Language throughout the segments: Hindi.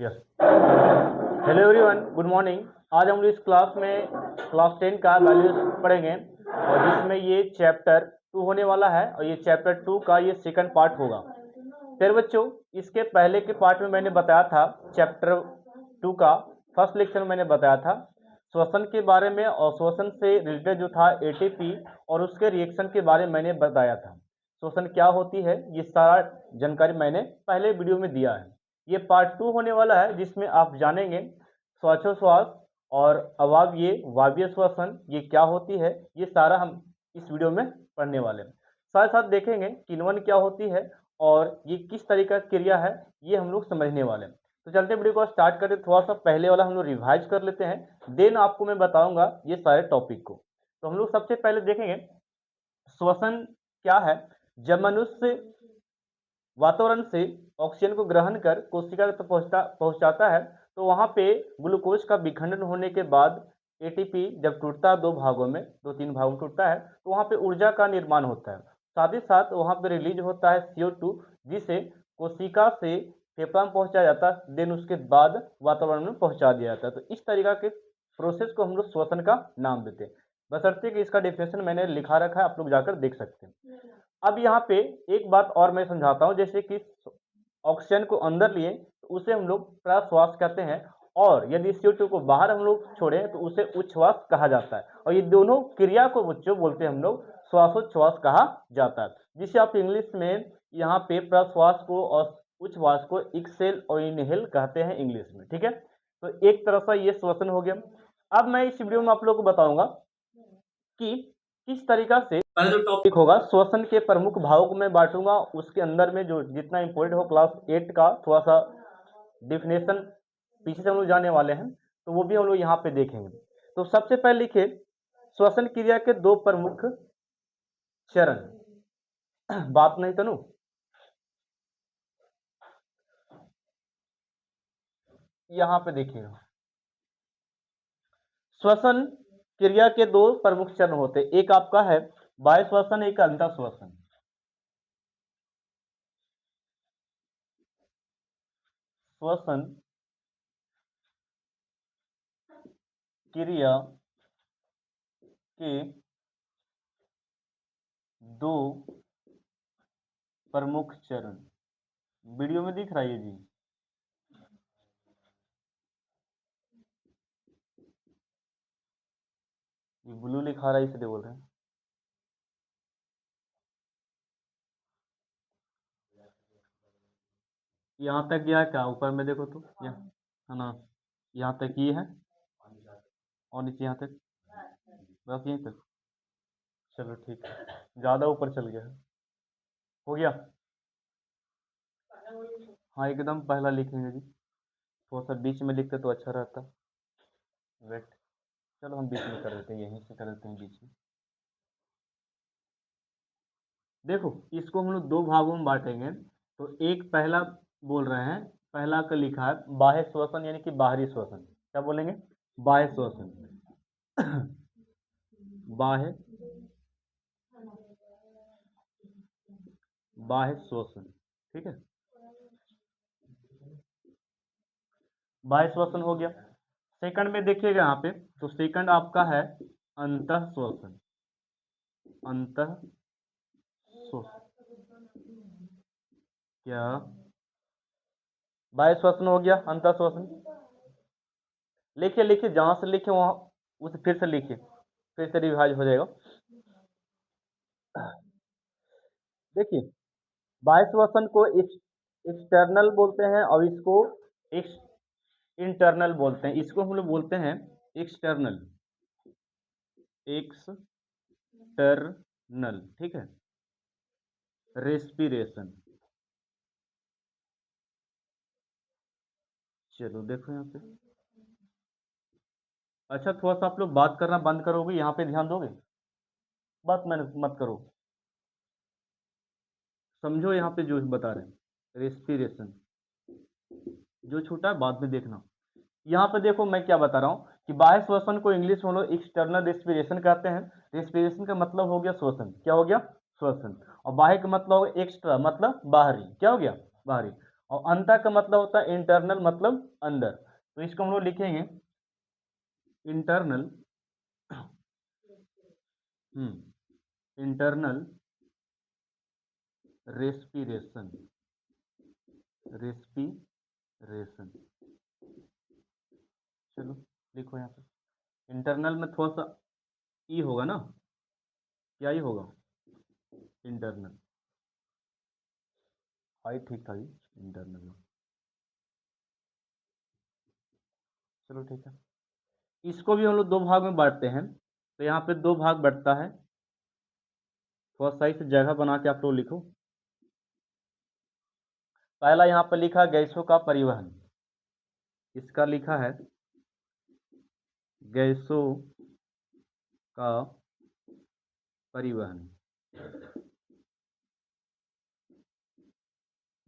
Yes. Hello everyone, good morning. आज हम लोग इस क्लास में क्लास 10 का वैल्यूज पढ़ेंगे और जिसमें ये चैप्टर 2 होने वाला है और ये चैप्टर 2 का ये सेकंड पार्ट होगा। फिर बच्चों, इसके पहले के पार्ट में मैंने बताया था चैप्टर 2 का फर्स्ट लेक्चर में मैंने बताया था श्वसन के बारे में और श्वसन से रिलेटेड जो था एटीपी और उसके रिएक्शन के बारे में मैंने बताया था। श्वसन क्या होती है ये सारा जानकारी मैंने पहले वीडियो में दिया है। ये पार्ट 2 होने वाला है जिसमें आप जानेंगे श्वासोच्छ्वास और अवायवीय वायवीय श्वसन ये क्या होती है, ये सारा हम इस वीडियो में पढ़ने वाले हैं। साथ साथ देखेंगे किण्वन क्या होती है और ये किस तरीका की क्रिया है, ये हम लोग समझने वाले हैं। तो चलते वीडियो को स्टार्ट करते, थोड़ा सा पहले वाला हम लोग रिवाइज कर लेते हैं, देन आपको मैं बताऊंगा ये सारे टॉपिक को। तो हम लोग सबसे पहले देखेंगे श्वसन क्या है। जब मनुष्य वातावरण से ऑक्सीजन को ग्रहण कर कोशिका तक पहुंचाता है तो वहां पे ग्लूकोज का विखंडन होने के बाद एटीपी जब टूटता है दो तीन भागों में टूटता है तो वहां पे ऊर्जा का निर्माण होता है। साथ ही साथ वहां पे रिलीज होता है CO2 जिसे कोशिका से फेफड़ा में पहुंचाया जाता है, देन उसके बाद वातावरण में पहुंचा दिया जाता है। तो इस तरीका के प्रोसेस को हम लोग श्वसन का नाम देते हैं। बशर्ते कि इसका डेफिनेशन मैंने लिखा रखा है, आप लोग जाकर देख सकते हैं। अब यहाँ पे एक बात और मैं समझाता हूँ, जैसे कि ऑक्सीजन को अंदर लिए तो उसे हम लोग प्रश्वास कहते हैं और यदि CO2 को बाहर हम लोग छोड़े तो उसे उच्छ्वास कहा जाता है। और ये दोनों क्रिया को बच्चों बोलते हैं हम लोग श्वासोच्छ्वास कहा जाता है, जिसे आप इंग्लिश में यहाँ पे प्रश्वास को और उच्छ्वास को एक्सेल और इनहेल कहते हैं इंग्लिश में। ठीक है, तो एक तरह से ये श्वसन हो गया। अब मैं इस वीडियो में आप लोग को बताऊंगा कि किस तरीका से पहले जो टॉपिक होगा श्वसन के प्रमुख भागों को मैं बांटूंगा, उसके अंदर में जो जितना इंपॉर्टेंट हो क्लास 8 का थोड़ा सा डिफिनेशन पीछे से हम लोग जाने वाले हैं तो वो भी हम लोग यहाँ पे देखेंगे। तो सबसे पहले लिखिए श्वसन क्रिया के दो प्रमुख चरण। बात नहीं तनु, यहाँ पे देखिएगा श्वसन क्रिया के दो प्रमुख चरण होते हैं, एक आपका है बाह्य श्वसन, एक अंतः श्वसन। श्वसन क्रिया के दो प्रमुख चरण वीडियो में दिख रहा है जी। ये ब्लू लिखा रहा है इसलिए बोल रहे हैं। यहाँ तक गया क्या? ऊपर में देखो तो यहाँ है ना, यहाँ तक ये है और नीचे यहाँ तक, बस यहीं तक। चलो ठीक है, ज्यादा ऊपर चल गया है, हो गया। हाँ एकदम पहला लिखेंगे जी, थोड़ा सा बीच में लिखते तो अच्छा रहता। वेट, चलो हम बीच में कर देते हैं, यहीं से कर देते हैं बीच में। देखो इसको हम लोग दो भागों में बांटेंगे। तो एक पहला बोल रहे हैं, पहला का लिखा है बाह्य श्वसन यानी कि बाहरी श्वसन। क्या बोलेंगे? बाह्य श्वसन। बाह्य बाह्य श्वसन, ठीक है, बाह्य श्वसन हो गया। सेकंड में देखिएगा यहाँ पे, तो सेकंड आपका है अंतः श्वसन। अंतः श्वसन क्या? बाह्य श्वसन हो गया, अंतः श्वसन। लिखिए लिखिए, जहां से लिखे वहां उसे फिर से लिखिए, फिर से रिवाइज हो जाएगा। देखिए बाह्य श्वसन को एक्सटर्नल बोलते हैं और इसको इंटरनल बोलते हैं। इसको हम लोग बोलते हैं एक्सटर्नल, एक्सटर्नल, ठीक है, रेस्पिरेशन। चलो देखो यहाँ पे, अच्छा थोड़ा सा आप लोग बात करना बंद करोगे, यहाँ पे ध्यान दोगे, बात मैंने मत करो, समझो यहाँ पे जो बता रहे हैं रेस्पिरेशन। जो छूटा है बाद में देखना। यहाँ पे देखो मैं क्या बता रहा हूँ कि बाह्य श्वसन को इंग्लिश में हम लोग एक्सटर्नल रेस्पिरेशन कहते हैं। रेस्पिरेशन का मतलब हो गया श्वसन, क्या हो गया? श्वसन। और बाह्य का मतलब हो गया एक्स्ट्रा, मतलब बाहरी, क्या हो गया? बाहरी। और अंता का मतलब होता है इंटरनल, मतलब अंदर। तो इसको हम लोग लिखेंगे इंटरनल, इंटरनल रेस्पिरेशन, रेस्पिरेशन। चलो लिखो यहाँ पे। इंटरनल में थोड़ा सा ई होगा ना, क्या ही होगा इंटरनल, आई ठीक था ये इंटरनल में। चलो ठीक है, इसको भी हम लोग दो भाग में बांटते हैं। तो यहाँ पे दो भाग बढ़ता है, थोड़ा सही से जगह बना के आप लोग लिखो। पहला यहाँ पर लिखा गैसों का परिवहन, इसका लिखा है गैसों का परिवहन,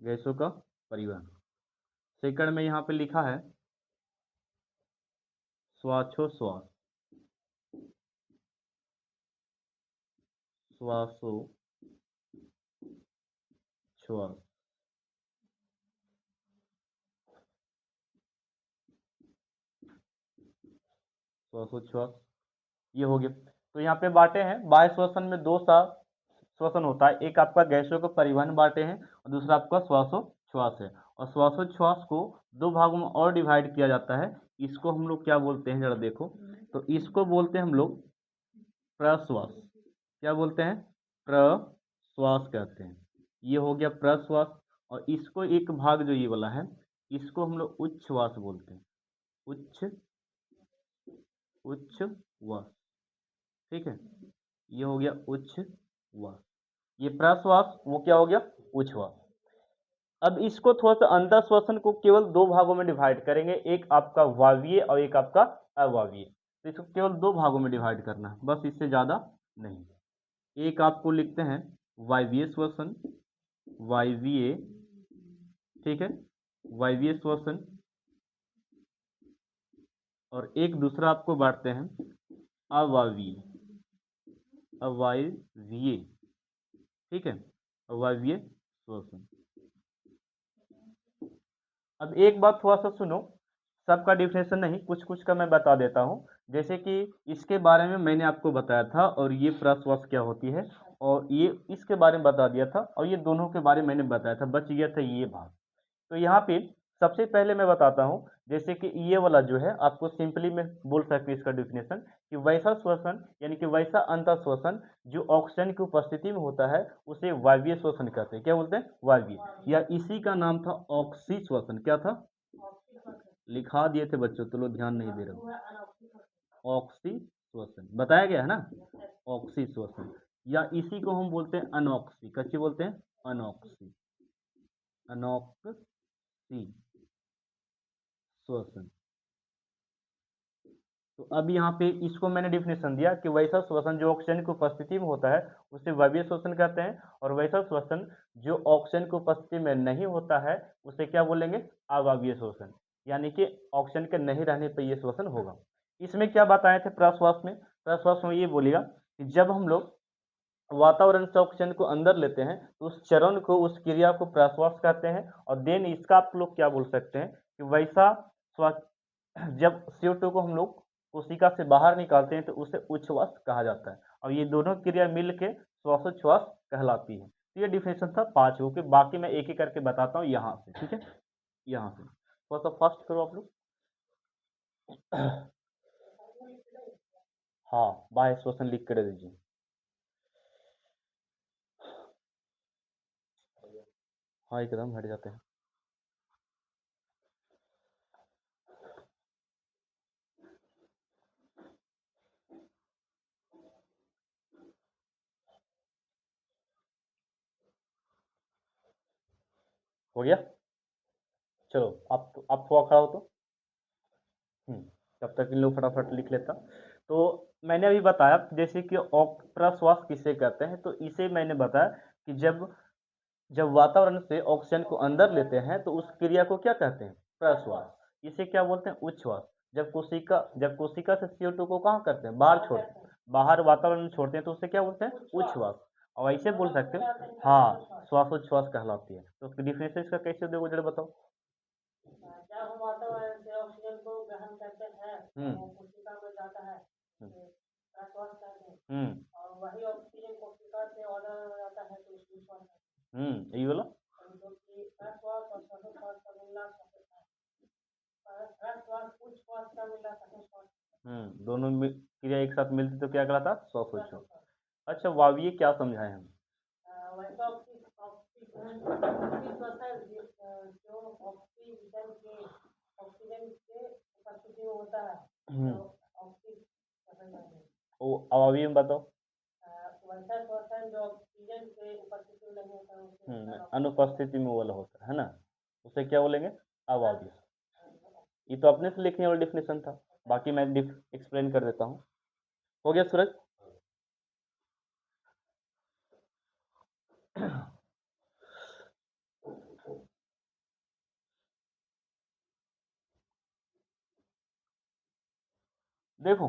गैसों का परिवहन। सेकंड में यहाँ पे लिखा है श्वासोच्छ्वास, श्वासोच्छ्वास। श्वासोच्छ्वास ये हो गया। तो यहाँ पे बांटे हैं, बाह्य श्वसन में दो सा श्वसन होता है, एक आपका गैसों का परिवहन बांटे हैं और दूसरा आपका श्वासोच्छ्वास है। और श्वासोच्छ्वास को दो भागों में और डिवाइड किया जाता है। इसको हम लोग क्या बोलते हैं जरा देखो, तो इसको बोलते हैं हम लोग प्रश्वास। क्या बोलते हैं? प्रश्वास कहते हैं। ये हो गया प्रश्वास। और इसको एक भाग जो ये वाला है, इसको हम लोग उच्छ्वास बोलते हैं, उच्छ्वास। ठीक है, ये हो गया उच्छ्वास। ये प्रश्वास, वो क्या हो गया? उच्छ्वास। अब इसको थोड़ा सा अंतर श्वसन को केवल दो भागों में डिवाइड करेंगे, एक आपका वायवीय और एक आपका अवायवीय। तो इसको केवल दो भागों में डिवाइड करना है, बस, इससे ज्यादा नहीं। एक आपको लिखते हैं वायवीय श्वसन, वायवीय, ठीक है, वायवीय श्वसन। और एक दूसरा आपको बांटते हैं अवायवीय, अवायवीय, ठीक है, अवायवीय श्वसन। अब एक बात थोड़ा सा सुनो, सबका डिफिनेशन नहीं, कुछ कुछ का मैं बता देता हूँ। जैसे कि इसके बारे में मैंने आपको बताया था, और ये प्रश्वास क्या होती है, और ये इसके बारे में बता दिया था, और ये दोनों के बारे में मैंने बताया था, बच गया था ये भाग। तो यहाँ पे सबसे पहले मैं बताता हूँ, जैसे कि ये वाला जो है, आपको सिंपली मैं बोल सकते हैं इसका डिफिनेशन, कि वैसा श्वसन यानी कि वैसा अंतर श्वसन जो ऑक्सीजन की उपस्थिति में होता है, उसे वायवीय श्वसन कहते हैं। क्या बोलते हैं? वायवीय। या इसी का नाम था ऑक्सी श्वसन। क्या था? लिखा दिए थे बच्चों, तो लोग ध्यान नहीं दे रहे। ऑक्सी श्वसन बताया गया है ना, ऑक्सी श्वसन। या इसी को हम बोलते हैं अनॉक्सी। कच्ची बोलते हैं अनॉक्सी, अनॉक्सी श्वसन। तो अब यहाँ पे इसको मैंने डिफिनेशन दिया कि वैसा श्वसन जो ऑक्सीजन की उपस्थिति में होता है उसे वायवीय श्वसन कहते हैं, और वैसा श्वसन जो ऑक्सीजन की उपस्थिति में नहीं होता है उसे क्या बोलेंगे? अवायवीय श्वसन। यानी कि ऑक्सीजन के नहीं रहने पर यह श्वसन होगा। इसमें क्या बताए थे प्रश्वास में? प्रश्वास में ये बोलेगा कि जब हम लोग वातावरण से ऑक्सीजन को अंदर लेते हैं तो उस चरण को, उस क्रिया को प्रश्वास कहते हैं। और देन इसका आप लोग क्या बोल सकते हैं कि वैसा जब CO2 को हम लोग कोशिका से बाहर निकालते हैं तो उसे उच्छ्वास कहा जाता है। और ये दोनों क्रिया मिलके श्वासोच्छ्वास कहलाती है। तो ये डिफिनेशन था 5 के, बाकी मैं एक एक करके बताता हूँ यहाँ से, ठीक है? यहाँ से थोड़ा सा फास्ट करो आप लोग। हाँ, बाह्य श्वसन लिख कर दे दीजिए। हाँ, एकदम हट जाते हैं। हो गया? चलो आप थोड़ा खड़ा हो तो। तब तक इन लोग फटाफट लिख लेता। तो मैंने अभी बताया जैसे कि प्रश्वास किसे कहते हैं, तो इसे मैंने बताया कि जब जब वातावरण से ऑक्सीजन को अंदर लेते हैं तो उस क्रिया को क्या कहते हैं? प्रश्वास। इसे क्या बोलते हैं? उच्छ्वास। जब कोशिका से CO2 को कहाँ करते हैं? बाहर छोड़ते हैं, बाहर वातावरण में छोड़ते हैं तो उसे क्या बोलते हैं? उच्छ्वास। और ऐसे बोल सकते हो, हाँ श्वासोच्छ्वास कहलाती है। तो उसकी डिफरेंस इसका कैसे दोगे जरा बताओ। जब हम वातावरण से ऑक्सीजन को ग्रहण करते हैं वो कोशिका में जाता है, श्वास कहते हैं, और वही ऑक्सीजन कोशिका से ऑर्डर हो जाता है तो उसको श्वास कहते हैं। यही बोलो, जो कि श्वास और श्वासोच्छ्वास का मिलना श्वास उच्च श्वास का मिलना श्वास। दोनों क्रिया एक साथ मिलती तो क्या कहलाता, श्वासोच्छ्वास। अच्छा वायवीय क्या समझाए हम। वैसा ऑक्सीजन जो ऑक्सीजन के उपस्थिति में होता है वो अवावी में बताओ। वैसा श्वसन जो ऑक्सीजन के उपस्थिति में नहीं होता अनुपस्थिति में वाला होता है ना, उसे क्या बोलेंगे, अवावी। ये तो अपने से लिखने वाला डिफिनेशन था, बाकी मैं एक्सप्लेन कर देता हूँ। हो गया सूरज। देखो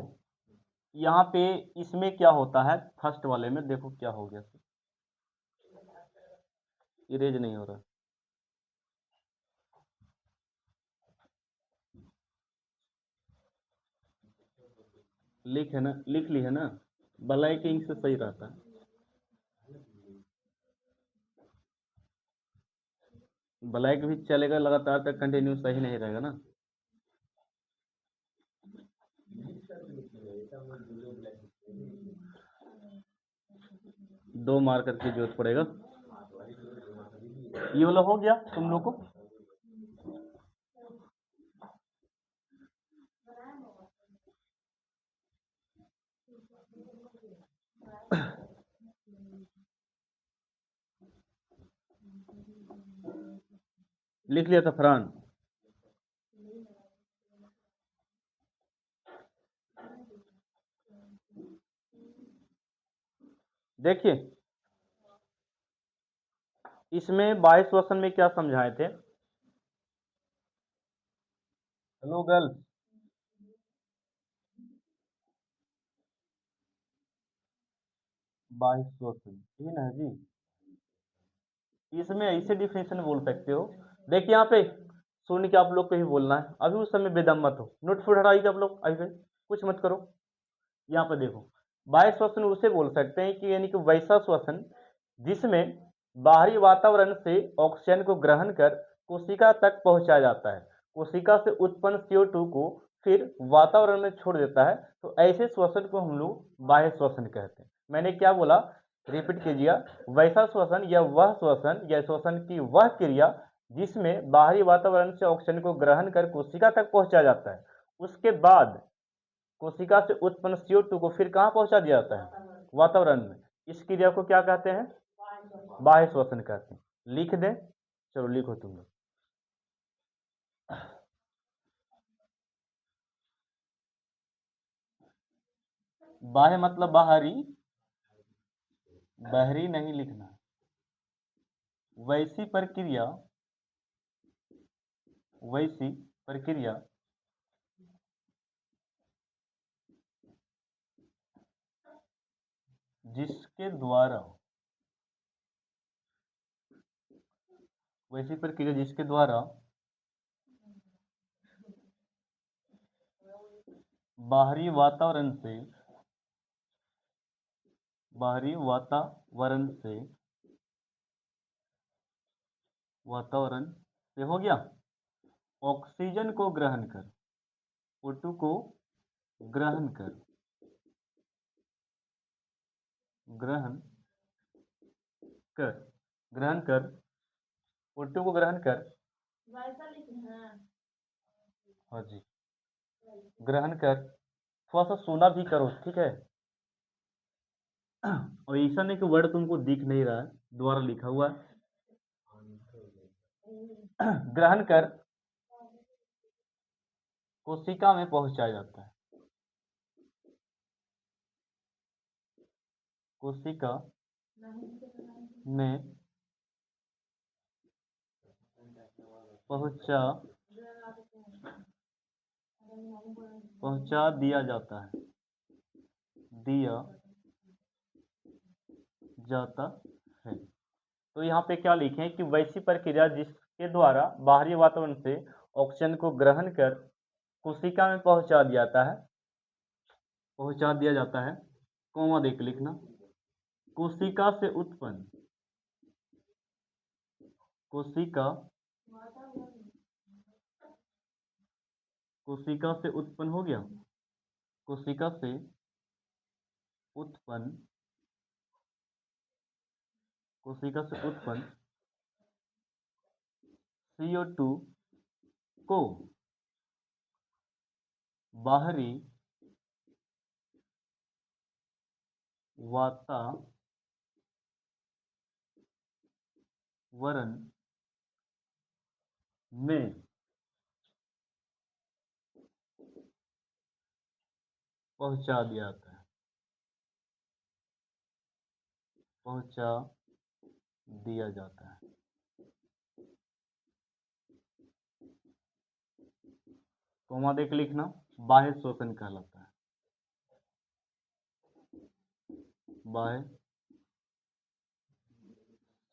यहाँ पे इसमें क्या होता है, फर्स्ट वाले में देखो क्या हो गया, इरेज नहीं हो रहा, लिख है ना, लिख ली है ना, ब्लैक इंक से सही रहता है। ब्लैक भी चलेगा लगातार तक कंटिन्यू, सही नहीं रहेगा ना। दो मार्कर की जरूरत पड़ेगा। ये वाला हो गया तुम लोग को। लिख लिया था फरहान। देखिए इसमें बाह्य श्वसन में क्या समझाए थे। हेलो गर्ल्स, बाह्य श्वसन ठीक है जी। इसमें ऐसे डिफिनेशन बोल सकते हो, देखिए यहाँ पे सुन के आप लोग को ही बोलना है, अभी उस समय बेदम मत हो, नोट फुट हटाइए आप लोग, अभी कुछ मत करो। यहाँ पे देखो बाह्य श्वसन उसे बोल सकते हैं कि यानी कि वैसा श्वसन जिसमें बाहरी वातावरण से ऑक्सीजन को ग्रहण कर कोशिका तक पहुंचाया जाता है, कोशिका से उत्पन्न CO2 को फिर वातावरण में छोड़ देता है, तो ऐसे श्वसन को हम लोग बाह्य श्वसन कहते हैं। मैंने क्या बोला, रिपीट कीजिए, वैसा श्वसन या वह श्वसन या श्वसन की वह क्रिया जिसमें बाहरी वातावरण से ऑक्सीजन को ग्रहण कर कोशिका तक पहुंचाया जाता है, उसके बाद कोशिका से उत्पन्न CO2 को फिर कहाँ पहुंचा दिया जाता है, वातावरण में। इस क्रिया को क्या कहते हैं, बाह्य श्वसन कहते हैं। लिख दें, चलो लिखो तुम लोग। बाह्य मतलब बाहरी, बाहरी नहीं लिखना। वैसी प्रक्रिया, वैसी प्रक्रिया जिसके द्वारा, वैसी प्रक्रिया जिसके द्वारा बाहरी वातावरण से, बाहरी वातावरण से, वातावरण से हो गया ऑक्सीजन को ग्रहण कर, O2 को ग्रहण कर, ग्रहण कर, ग्रहण कर, O2 को ग्रहण कर, हाँ जी, ग्रहण कर, थोड़ा सा सुना भी करो ठीक है। और ऐसा नहीं कि वर्ड तुमको दिख नहीं रहा है, द्वारा लिखा हुआ है। ग्रहण कर कोशिका में पहुंचाया जाता है, कोशिका में पहुंचा दिया जाता है, जाता है। तो यहाँ पे क्या लिखें कि वैसी प्रक्रिया जिसके द्वारा बाहरी वातावरण से ऑक्सीजन को ग्रहण कर कोशिका में पहुंचा दिया जाता है, कॉमा देख लिखना, कोशिका से उत्पन्न, कोशिका से उत्पन्न हो गया, कोशिका से उत्पन्न CO2 को बाहरी वातावरण में पहुंचा दिया जाता है। कोमा देख लिखना, बाह्य श्वसन कहलाता है, बाह्य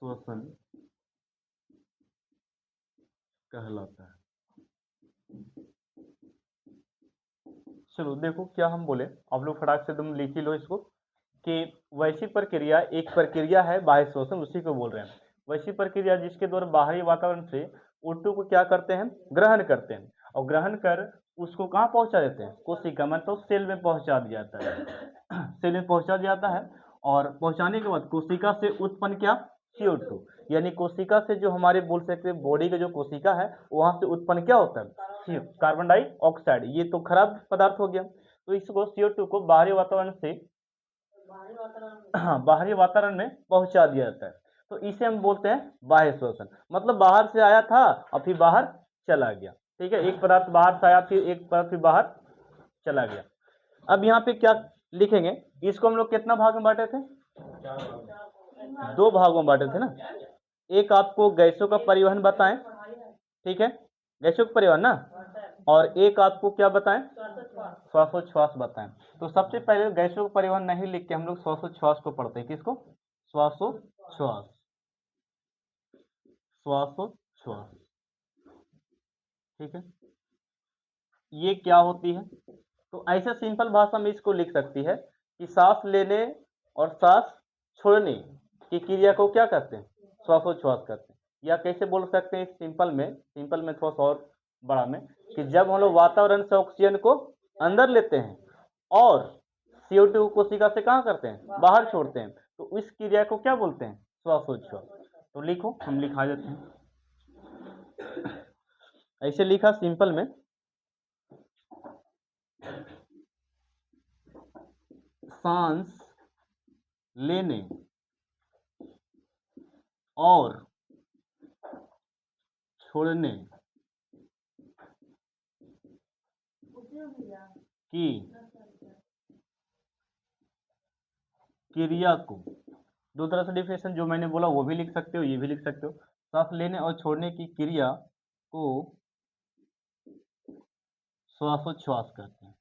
श्वसन कहलाता है। चलो देखो क्या हम बोले, आप लोग फटाक से तुम लिख ही लो इसको कि वैसी प्रक्रिया, एक प्रक्रिया है बाह्य श्वसन, उसी को बोल रहे हैं। वैसी प्रक्रिया जिसके द्वारा बाहरी वातावरण से O2 को क्या करते हैं, ग्रहण करते हैं, और ग्रहण कर उसको कहाँ पहुंचा देते हैं, कोशिका मतलब सेल में पहुंचा दिया जाता है। सेल में पहुंचा दिया जाता है, और पहुंचाने के बाद कोशिका से उत्पन्न क्या, CO2, यानी कोशिका से जो हमारे बोल सकते हैं बॉडी का जो कोशिका है वहां से उत्पन्न क्या होता है, कार्बन डाइऑक्साइड। ये तो खराब पदार्थ हो गया, तो इसको CO2 को बाहरी वातावरण से बाहरी वातावरण में पहुंचा दिया जाता है। तो इसे हम बोलते हैं बाह्य श्वसन, मतलब बाहर से आया था और फिर बाहर चला गया। ठीक है, एक पदार्थ बाहर से आया, फिर एक पदार्थ फिर बाहर चला गया। अब यहाँ पे क्या लिखेंगे, इसको हम लोग कितना भाग में बांटे थे, 2 भागों में बांटे थे ना। एक आपको गैसों का परिवहन बताएं, ठीक है, गैसों का परिवहन ना, और एक आपको क्या बताएं, श्वासोच्छ्वास बताएं। तो सबसे पहले गैसों का परिवहन नहीं लिख के हम लोग श्वासोच्छ्वास को पढ़ते हैं। किसको, श्वासोच्छ्वास, ठीक है। ये क्या होती है, तो ऐसे सिंपल भाषा में इसको लिख सकती है कि सांस लेने और सांस छोड़ने की क्रिया को क्या कहते हैं, श्वासोच्छ्वास करते हैं। या कैसे बोल सकते हैं सिंपल में थोड़ा सा और बड़ा में, कि जब हम लोग वातावरण से ऑक्सीजन को अंदर लेते हैं और CO2 कोशिका से कहाँ करते हैं, बाहर छोड़ते हैं, तो इस क्रिया को क्या बोलते हैं, श्वासोच्छ्वास। तो लिखो, हम लिखा देते हैं, ऐसे लिखा सिंपल में, सांस लेने और छोड़ने की क्रिया को, दो तरह से डिफिनेशन जो मैंने बोला वो भी लिख सकते हो, ये भी लिख सकते हो। सांस लेने और छोड़ने की क्रिया को श्वासोच्छ्वास कहते हैं,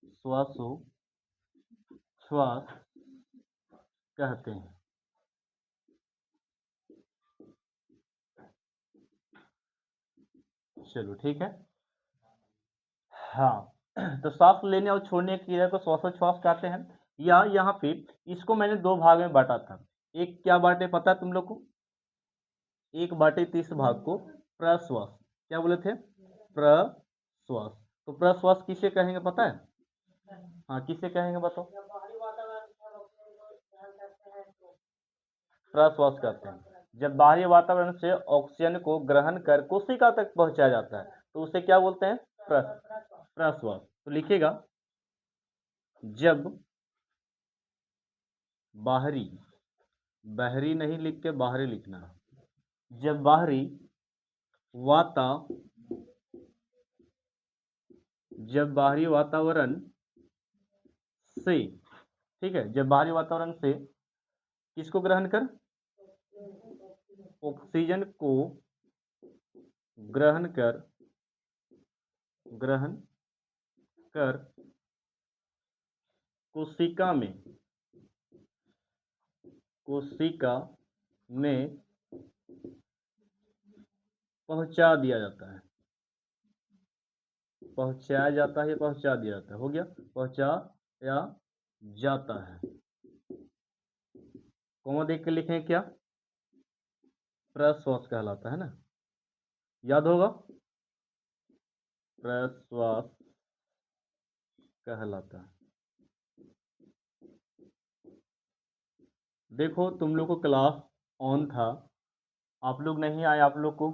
श्वासोच्छ्वास कहते हैं। चलो ठीक है, हाँ। तो सांस लेने और छोड़ने की क्रिया को श्वासोच्छ्वास कहते हैं। या यहाँ पे इसको मैंने 2 भाग में बांटा था। एक क्या बांटे पता है तुम लोग को, एक बांटे थे इस भाग को प्रश्वास, क्या बोले थे, प्रश्वास। तो प्रश्वास किसे कहेंगे पता है, हाँ किसे कहेंगे बताओ, प्रश्वास कहते हैं। जब बाहरी वातावरण से ऑक्सीजन को ग्रहण कर कोशिका तक पहुंचाया जाता है तो उसे क्या बोलते हैं, प्रश्वास। तो लिखिएगा, जब बाहरी, बहरी नहीं लिख के बाहरी लिखना, जब बाहरी वातावरण से, ठीक है, जब बाहरी वातावरण से किसको ग्रहण कर, ऑक्सीजन को ग्रहण कर कोशिका में कोशिका में पहुंचा दिया जाता है। पहुंचाया जाता है या पहुंचा दिया जाता है, हो गया पहुंचाया जाता है। कौन देख के लिखें क्या? प्रश्वास कहलाता है ना, याद होगा, प्रश्वास कहलाता है। देखो तुम लोग को क्लास ऑन था, आप लोग नहीं आए, आप लोग को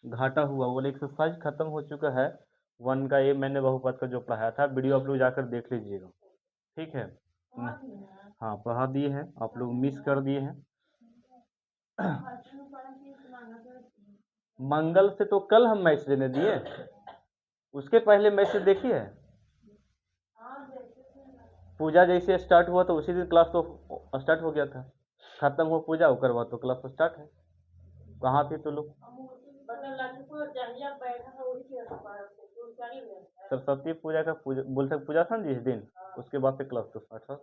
घाटा हुआ। वो एक्सरसाइज खत्म हो चुका है 1 का, ये मैंने बहुपद का जो पढ़ाया था, वीडियो आप लोग जाकर देख लीजिएगा, ठीक है। हाँ पढ़ा दिए हैं, आप लोग मिस कर दिए हैं। मंगल से तो कल हम मैच देने दिए, उसके पहले मैच देखिए। पूजा जैसे स्टार्ट हुआ तो उसी दिन क्लास तो स्टार्ट हो गया था, खत्म हुआ पूजा उसके बाद तो क्लास तो स्टार्ट है। कहाँ थे तो लोग? सरस्वती पूजा का बोलते पूजा था ना जिस दिन, उसके बाद से क्लास तो स्टार्ट था।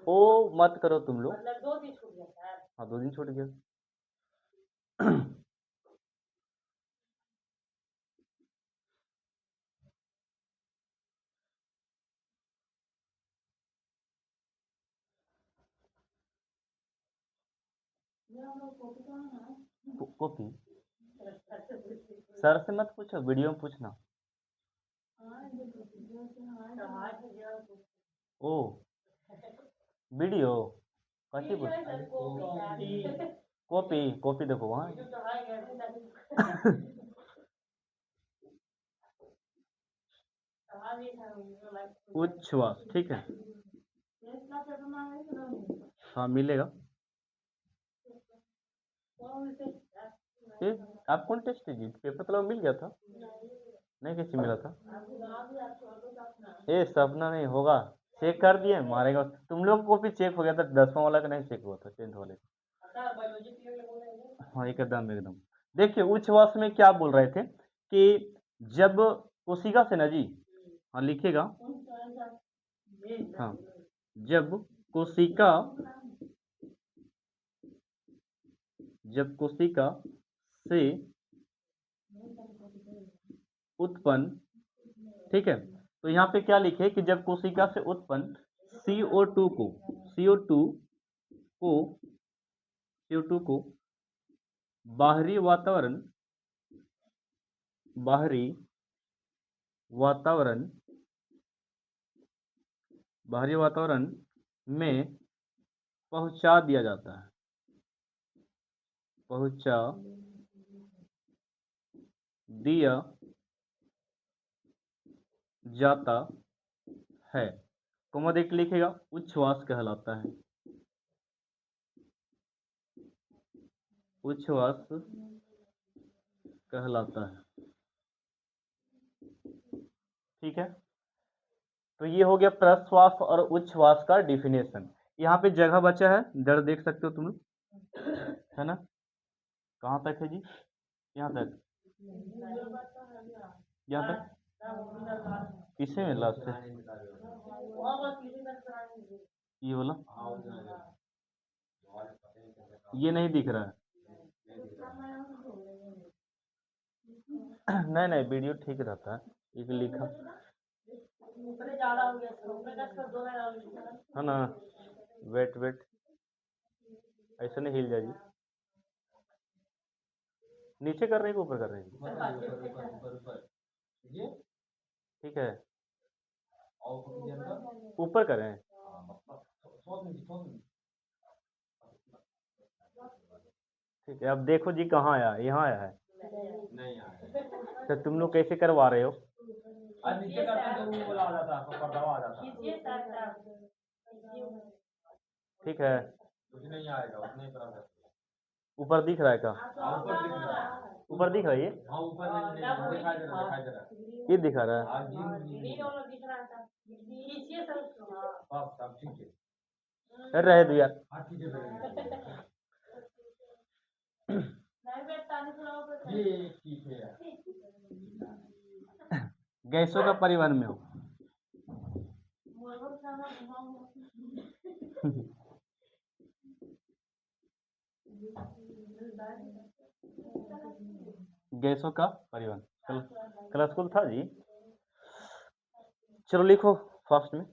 ओ मत करो तुम लोग, मतलब 2 दिन छूट गया था। हाँ 2 दिन छूट गया। कॉपी सर से मत पूछो, वीडियो में पूछना। ओ वीडियो कथी पूछ? कॉपी कॉपी देखो वहाँ। उच्छ्वास, ठीक है, हाँ मिलेगा। आप कौन टेस्ट कीजिए, पेपर तो मिल गया था, नहीं कैसे मिला था? ये सपना नहीं होगा, चेक कर दिए मारेगा। तुम लोग को भी चेक हो गया था, 10वां वाला का नहीं चेक हुआ था, 10th वाले का। हाँ एकदम एकदम। देखिए उच्छ्वास में क्या बोल रहे थे कि जब कोशिका से ना जी, हाँ लिखेगा, हाँ जब कोशिका से उत्पन्न, ठीक है, तो यहाँ पे क्या लिखे कि जब कोशिका से उत्पन्न CO2 को CO2 को बाहरी वातावरण में पहुंचा दिया जाता है, पहुंचा दिया जाता है, कोमा देख लिखेगा, उच्छ्वास कहलाता है, उच्छ्वास कहलाता है, ठीक है। तो ये हो गया प्रश्वास और उच्छ्वास का डिफिनेशन। यहाँ पे जगह बचा है, इधर देख सकते हो तुम लोग, है ना, कहाँ तक है जी? यहाँ तक, यहाँ तक किसे में लास्ट है ये वाला, ये नहीं दिख रहा है। नहीं नहीं वीडियो ठीक रहता है, एक लिखा है ना, वेट वेट ऐसे नहीं हिल जाएगी। नीचे कर रहे हैं ऊपर कर रहे हैं? ठीक है, ऊपर करें। ठीक है, अब देखो जी कहाँ आया, यहाँ आया है, नहीं आया। तो तुम लोग कैसे करवा रहे हो? नीचे करते तो वो वाला आ जाता, पर्दा आ जाता। ठीक है, कुछ नहीं आएगा, उतने तरह ऊपर दिख रहा है क्या? ऊपर दिख रहा है, ऊपर दिख रहा है ये? हाँ ऊपर नहीं दिखाई दे रहा है, ये दिखा रहा है। सब ठीक है, रहे दो यार। ये ठीक है यार, गैसों का परिवहन में हो। गैसों का परिवहन। कल स्कूल था जी। चलो लिखो फास्ट में।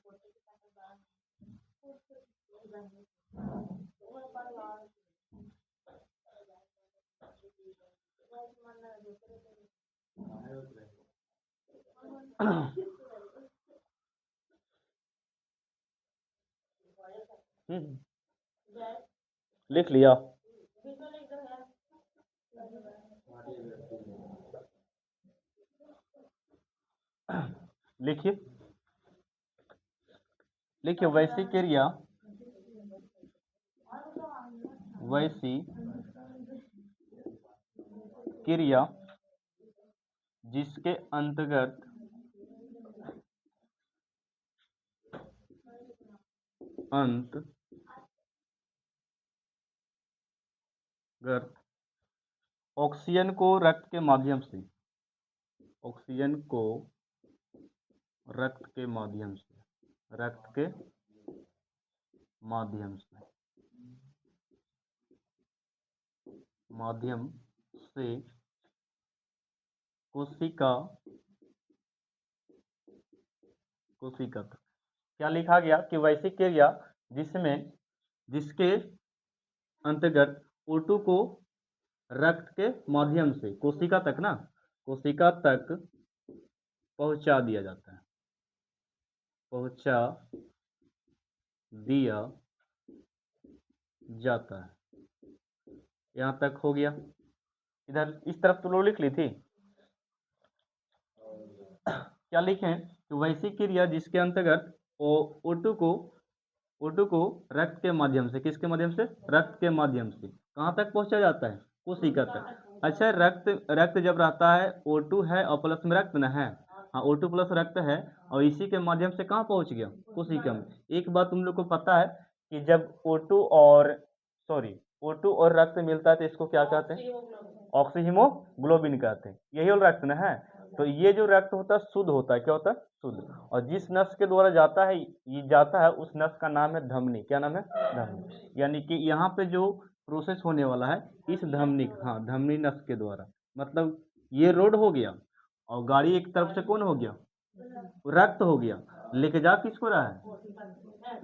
लिख लिया। लिखिए लिखिए वैसी क्रिया जिसके अंतर्गत ऑक्सीजन को रक्त के माध्यम से कोशिका तक। क्या लिखा गया कि वैसी क्रिया जिसके अंतर्गत O2 को रक्त के माध्यम से कोशिका तक पहुंचा दिया जाता है। यहां तक हो गया। इधर इस तरफ तो लोग लिख ली थी। क्या लिखें कि वैसी क्रिया जिसके अंतर्गत O2 को रक्त के माध्यम से, किसके माध्यम से? रक्त के माध्यम से कहाँ तक पहुंचा जाता है? कोशिका तक। अच्छा, रक्त जब रहता है O2 है और प्लस में रक्त न है, हाँ O2 प्लस रक्त है और इसी के माध्यम से कहाँ पहुंच गया? कोशिका में। एक बात तुम लोग को पता है कि जब O2 और रक्त मिलता है तो इसको क्या कहते हैं? ऑक्सीहीमोग्लोबिन कहते हैं। यही वाला रक्त न है। तो ये जो रक्त होता है शुद्ध होता है। क्या होता है? शुद्ध। और जिस नस के द्वारा जाता है उस नस का नाम है धमनी। क्या नाम है? धमनी। यानी कि यहाँ पे जो प्रोसेस होने वाला है इस धमनी नस के द्वारा, मतलब ये रोड हो गया और गाड़ी एक तरफ से कौन हो गया? रक्त हो गया। लेके जा किसको रहा है?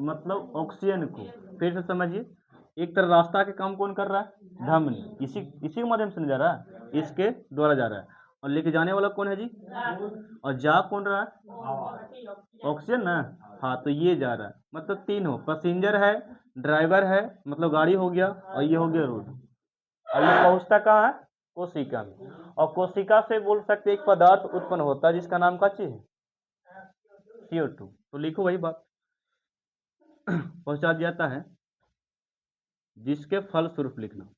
मतलब ऑक्सीजन को। फिर से समझिए, एक तरफ रास्ता के काम कौन कर रहा है? धमनी। इसी के माध्यम से नहीं जा रहा है, इसके द्वारा जा रहा है। और लेके जाने वाला कौन है जी? और जा कौन रहा है? ऑक्सीजन ना। हाँ, तो ये जा रहा है, मतलब तीन हो, पैसेंजर है, ड्राइवर है, मतलब गाड़ी हो गया, और ये हो गया रोड। और ये पहुंचता कहाँ है? कोशिका में। और कोशिका से बोल सकते एक पदार्थ उत्पन्न होता है जिसका नाम क्या चीज है? CO2। तो लिखो वही बात। पहुंचा जाता है जिसके फलस्वरूप लिखना,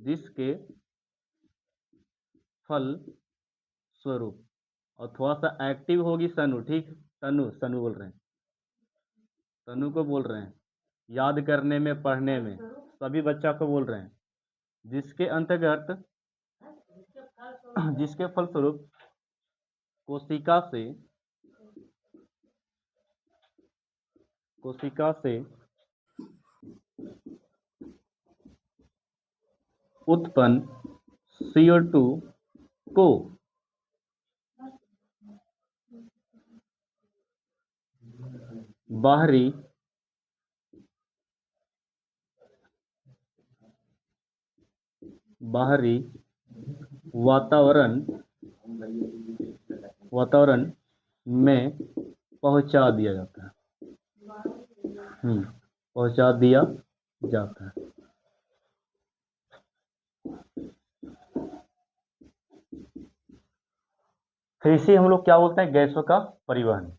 जिसके फल स्वरूप। और थोड़ा सा एक्टिव होगी सनु। ठीक, सनु बोल रहे हैं, तनु को बोल रहे हैं। याद करने में, पढ़ने में सभी बच्चा को बोल रहे हैं। जिसके अंतर्गत, जिसके फलस्वरूप कोशिका से उत्पन्न CO2 को बाहरी वातावरण में पहुंचा दिया जाता है। पहुंचा दिया जाता है। फिर इसे हम लोग क्या बोलते हैं? गैसों का परिवहन।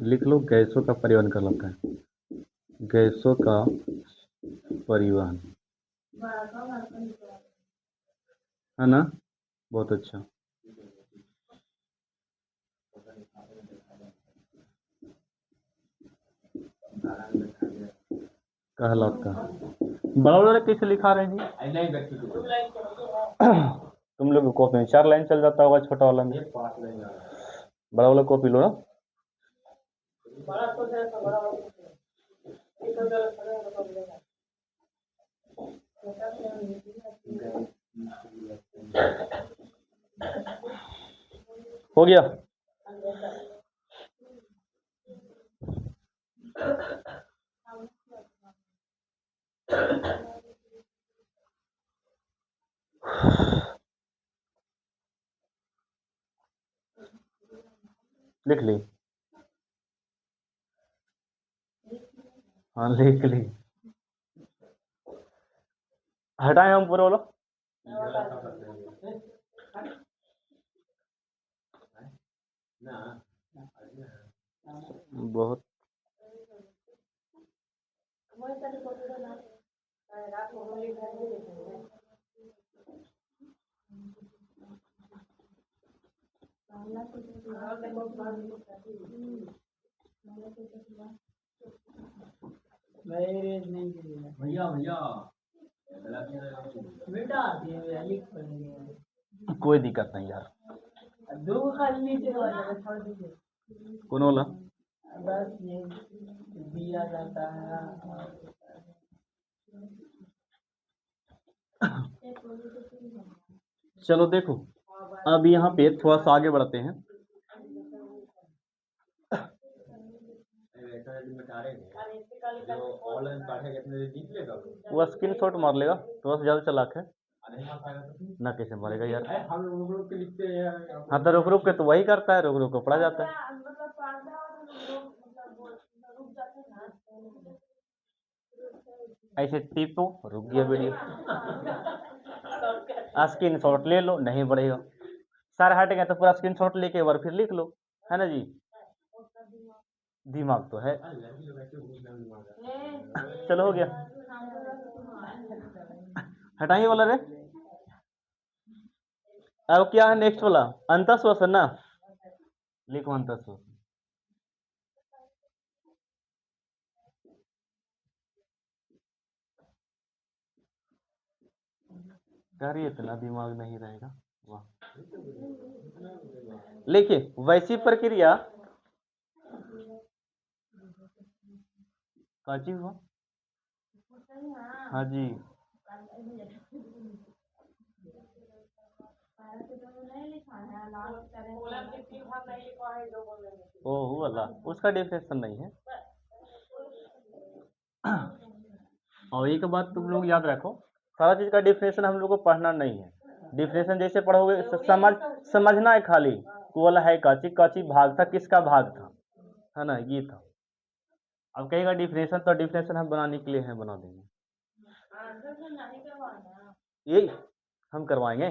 लिख लो, गैसों का परिवहन कहलाता है। गैसों का परिवहन, है ना? बहुत अच्छा। कहलाता है। बड़ा वाला कैसे लिखा रहे जी? तुम लोग कॉपी में 4 लाइन चल जाता होगा, छोटा वाला में बड़ा वाला कॉपी लो ना। हो गया। लिख ली? हाँ लिख ली। हटाएं हम पूरा वाला? बहुत भैया भैया बेटा कोई दिक्कत नहीं यार। दो खाली छोड़ दीजिए। कौन वाला? बस ये दिया जाता है। चलो देखो, अब यहाँ पे थोड़ा सा आगे बढ़ते हैं। वो स्क्रीन शॉट मार लेगा, थोड़ा सा ज्यादा चालाक है ना। कैसे मारेगा यार? हम रुक के लिखते हैं। हाँ तो रुक रुक के तो वही करता है, रुक रुक के पढ़ा जाता है। ऐसे टिपो, रुक गया वीडियो। स्क्रीन शॉट ले लो, नहीं बढ़ेगा। सर हट गए तो पूरा स्क्रीन शॉट लेके एक बार फिर लिख लो, है ना जी? दिमाग तो है। चलो हो गया। हटाइए वाला रे। अब क्या है नेक्स्ट वाला? अंतःश्वसन ना, लिखो अंतःश्वसन। यार इतना दिमाग नहीं रहेगा, वाह। लिखिए, वैसी प्रक्रिया काची हुआ। हाँ जी, ओह अल्लाह, उसका डिफिनेशन नहीं है। और एक बात तुम लोग याद रखो, सारा चीज का डिफिनेशन हम लोग को पढ़ना नहीं है। डिफिनेशन जैसे पढ़ोगे समझना है खाली। कोला है काची, काची भाग था, किसका भाग था, है ना, ये था। अब कहेगा डिफिनेशन, तो डिफिनेशन हम बनाने के लिए हैं, बना देंगे। ये हम करवाएंगे।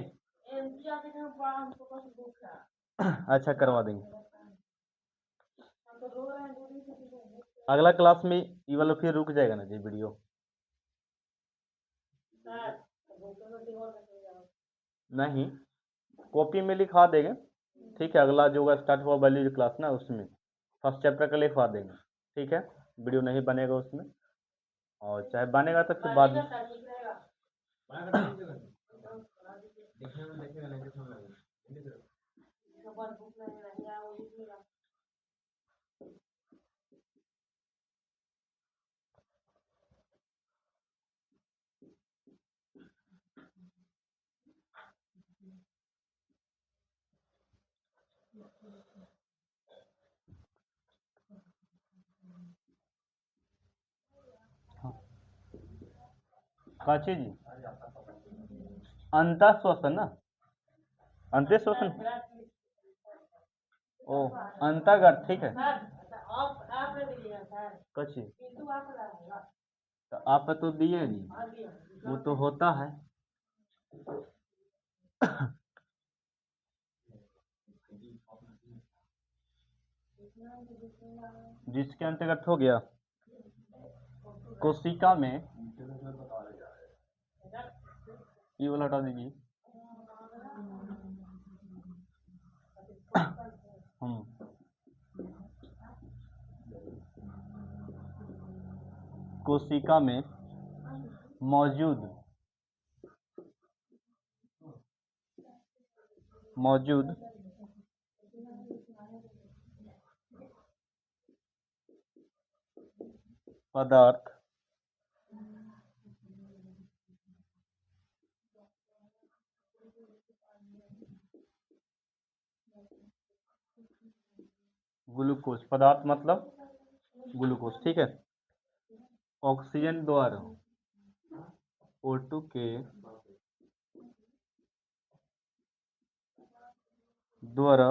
अच्छा करवा देंगे। अगला क्लास में ये वाला फिर रुक जाएगा ना जी वीडियो? नहीं, कॉपी में लिखा देंगे, ठीक है। अगला जो स्टार्ट हुआ वैल्यू क्लास ना, उसमें फर्स्ट चैप्टर का लिखवा देंगे, ठीक है। वीडियो नहीं बनेगा उसमें, और चाहे बनेगा तो फिर बाद में। काची जी, अंतःश्वसन ना, अंतःश्वसन, ओ अंतर्गत, ठीक है। कची तो आप तो दिए जी, वो तो होता है। जिसके अंतर्गत हो गया कोशिका में, ये वाला हटा दीजिए। कोशिका में मौजूद पदार्थ ग्लूकोज पदार्थ मतलब ग्लूकोज, ठीक है। ऑक्सीजन द्वारा O2 के द्वारा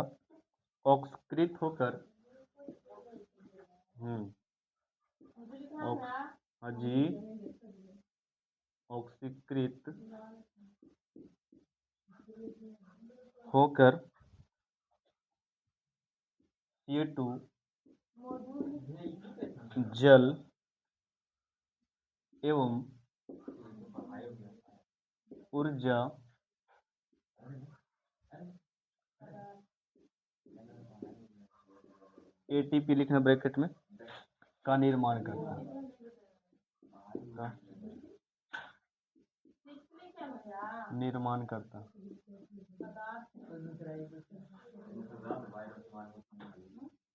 ऑक्सीकृत होकर जी ऑक्सीकृत होकर CO2 जल एवं ऊर्जा ATP लिखना ब्रैकेट में का निर्माण करता है। निर्माण करता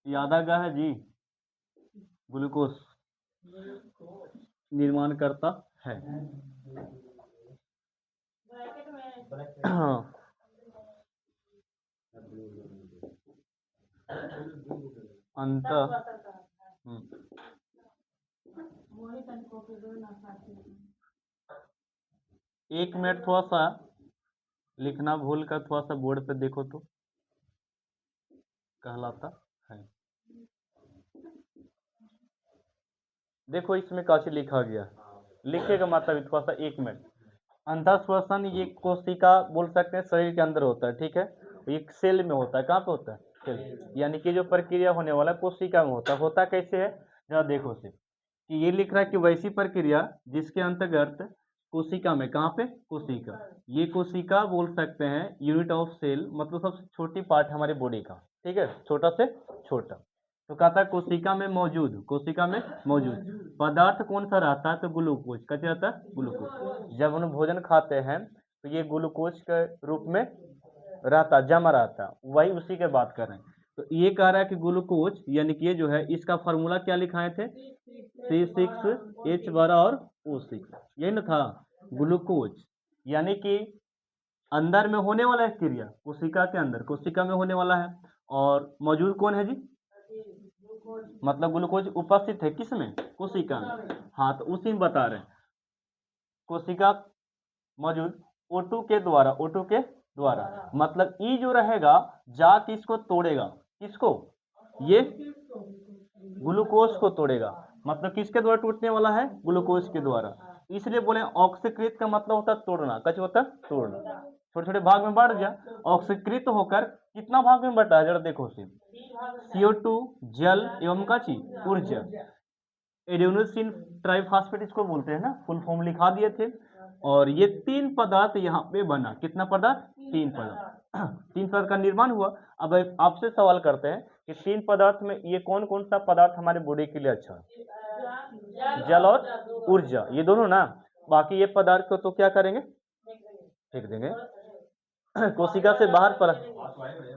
याद आ गया है जी। ग्लूकोज निर्माण करता है। हाँ अंत 1 मिनट थोड़ा सा लिखना भूल कर थोड़ा सा बोर्ड पे देखो तो कहलाता है। देखो इसमें काफी लिखा गया, लिखे का मतलब थोड़ा सा 1 मिनट। अंतःश्वसन ये कोशिका बोल सकते हैं शरीर के अंदर होता है, ठीक है। एक सेल में होता है, कहाँ पे होता है? सेल। यानी कि जो प्रक्रिया होने वाला कोशिका में होता कैसे है जरा देखो से कि ये लिख रहा है कि वैसी प्रक्रिया जिसके अंतर्गत कोशिका में, कहाँ पे? कोशिका। ये कोशिका बोल सकते हैं यूनिट ऑफ सेल, मतलब सबसे छोटी पार्ट हमारे बॉडी का, ठीक है, छोटा से छोटा। तो कहता है कोशिका में मौजूद पदार्थ कौन सा रहता है? तो ग्लूकोज। कैसे रहता है? ग्लूकोज। जब हम भोजन खाते हैं तो ये ग्लूकोज के रूप में रहता, जमा रहता, वही उसी के बात कर रहे हैं। तो ये कह रहा है कि ग्लूकोज यानी कि ये जो है इसका फॉर्मूला क्या लिखाए थे? C6H12 और O6, यही ना था ग्लूकोज। यानी कि अंदर में होने वाला है क्रिया, कोशिका के अंदर, कोशिका में होने वाला है। और मौजूद कौन है जी? मतलब ग्लूकोज उपस्थित है किसमें? कोशिका में। हाँ तो उसी में बता रहे हैं कोशिका मौजूद O2 के द्वारा मतलब ई जो रहेगा जा किसको तोड़ेगा? किसको? ये ग्लूकोज को तोड़ेगा। मतलब किसके द्वारा टूटने वाला है? ग्लूकोज के द्वारा। इसलिए बोले ऑक्सीकृत का मतलब होता है तोड़ना। कैसे होता है? तोड़ना। छोटे छोटे भाग में बांट दिया, ऑक्सीकृत होकर कितना भाग में बटा है जरा देखो से। CO2 जल एवं का चीज ऊर्जा। एडेनोसिन ट्राइफॉस्फेट इसको बोलते हैं ना, फुल फॉर्म लिखा दिए थे। और ये 3 पदार्थ यहाँ पे बना। कितना पदार्थ? 3 पदार्थ। 3 पदार्थ का निर्माण हुआ। अब आपसे सवाल करते हैं कि 3 पदार्थ में ये कौन कौन सा पदार्थ हमारे बॉडी के लिए अच्छा है? जल और ऊर्जा, ये दोनों ना। बाकी ये पदार्थ को तो क्या करेंगे? फेंक देंगे। कोशिका से बाहर पर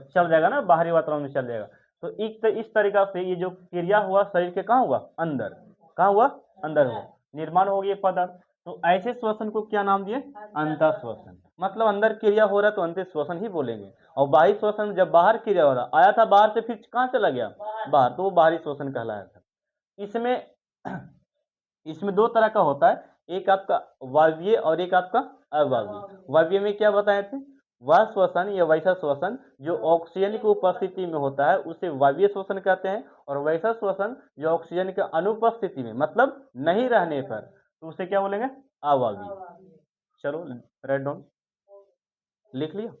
चल जाएगा ना, बाहरी वातावरण में चल जाएगा। तो इस तरीका से ये जो क्रिया हुआ शरीर के कहाँ हुआ? अंदर। कहाँ हुआ? अंदर हुआ, निर्माण हो गया पदार्थ। तो ऐसे श्वसन को क्या नाम दिए? अंतःश्वसन। मतलब अंदर क्रिया हो रहा है तो अंतःश्वसन ही बोलेंगे। और बाहरी श्वसन जब बाहर क्रिया हो रहा, आया था बाहर से फिर कहाँ चला गया? बाहर, तो वो बाहरी श्वसन कहलाया था। इसमें 2 तरह का होता है, एक आपका वायवीय और एक आपका अवायवीय। वायवीय में क्या बताए थे? वह श्वसन या वैसा श्वसन जो ऑक्सीजन की उपस्थिति में होता है उसे वायवीय श्वसन कहते हैं। और वैसा श्वसन जो ऑक्सीजन के अनुपस्थिति में, मतलब नहीं रहने पर, तो उसे क्या बोलेंगे? अवायवीय। चलो राइट डाउन, लिख लिया।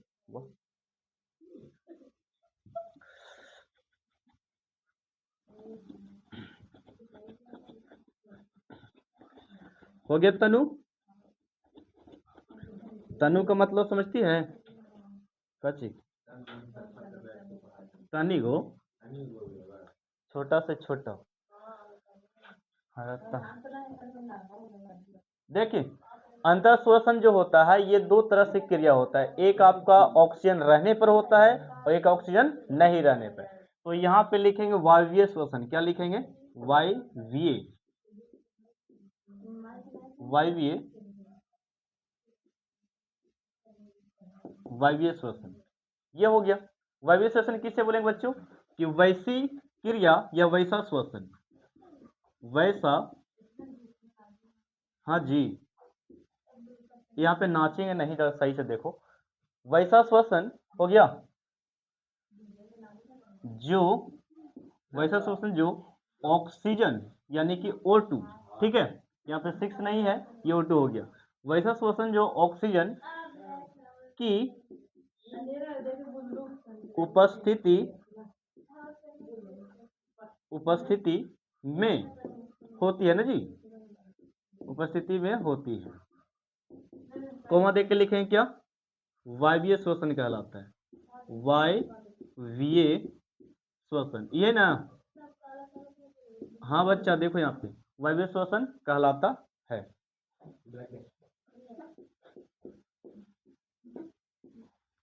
हो गया तनु? तनु का मतलब समझती है? कची तनी गो, छोटा से छोटा। देखिए अंतःश्वसन जो होता है ये 2 तरह से क्रिया होता है। एक आपका ऑक्सीजन रहने पर होता है और एक ऑक्सीजन नहीं रहने पर। तो यहाँ पे लिखेंगे वायवीय श्वसन। क्या लिखेंगे? वायवीय। वायवीय श्वसन। ये हो गया। वायवीय श्वसन किससे बोलेंगे बच्चों? कि वैसी क्रिया या वैसा श्वसन, वैसा, हाँ जी, यहाँ पे नाचेंगे नहीं, जरा सही से देखो। वैसा श्वसन हो गया जो, वैसा श्वसन जो ऑक्सीजन यानी कि O2, ठीक है, यहाँ पे 6 नहीं है, ये O2 हो गया। वैसा श्वसन जो ऑक्सीजन की उपस्थिति में होती है ना जी, उपस्थिति में होती है। कोमा देख के लिखें क्या? वायवीय श्वसन कहलाता है, वायवीय श्वसन, ये ना, हाँ बच्चा देखो यहाँ पे वायवीय श्वसन कहलाता है।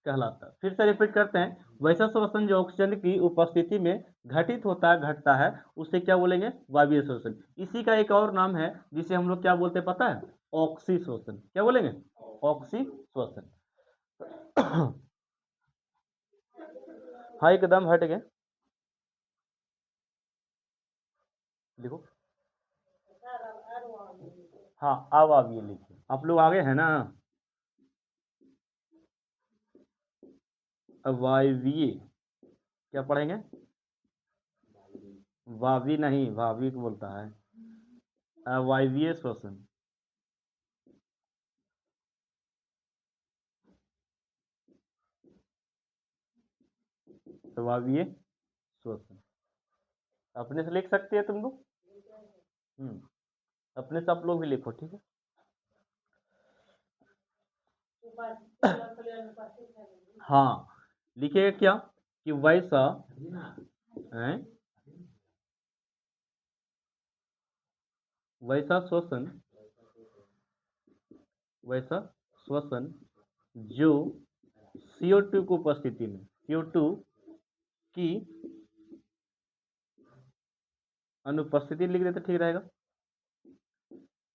कहलाता, फिर से रिपीट करते हैं। वैसा श्वसन जो ऑक्सीजन की उपस्थिति में घटित होता है, घटता है, उसे क्या बोलेंगे? वायवीय श्वसन। इसी का एक और नाम है जिसे हम लोग क्या बोलते हैं पता है? ऑक्सी श्वसन। क्या बोलेंगे? ऑक्सी श्वसन। हाँ एकदम हट गए, देखो, हाँ अब आप ये लिखिए, आप लोग आगे हैं ना। वायवीय क्या पढ़ेंगे? वावी नहीं, भावी को बोलता है, वायवीय श्वसन। वायवीय श्वसन अपने से लिख सकते हैं तुम लोग, अपने से आप लोग भी लिखो, ठीक है। हाँ लिखिएगा क्या? कि वैसा है, वैसा श्वसन, वैसा श्वसन जो CO2 की उपस्थिति में, CO2 की अनुपस्थिति लिख देते ठीक रहेगा।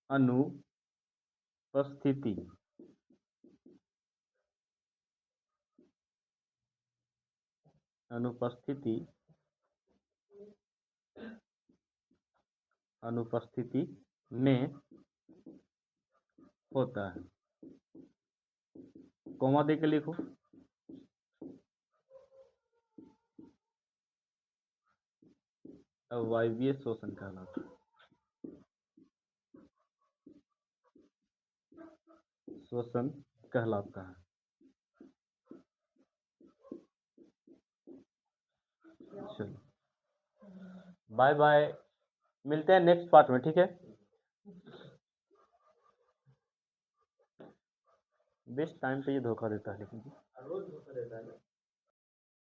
अनुपस्थिति, अनुपस्थिति, अनुपस्थिति में होता है। कोमा दे के लिखो। वायवीय श्वसन कहलाता है, श्वसन कहलाता है। चलो बाय बाय, मिलते हैं नेक्स्ट पार्ट में, ठीक है। बेस्ट टाइम पे ये धोखा देता है, लेकिन रोज धोखा देता है।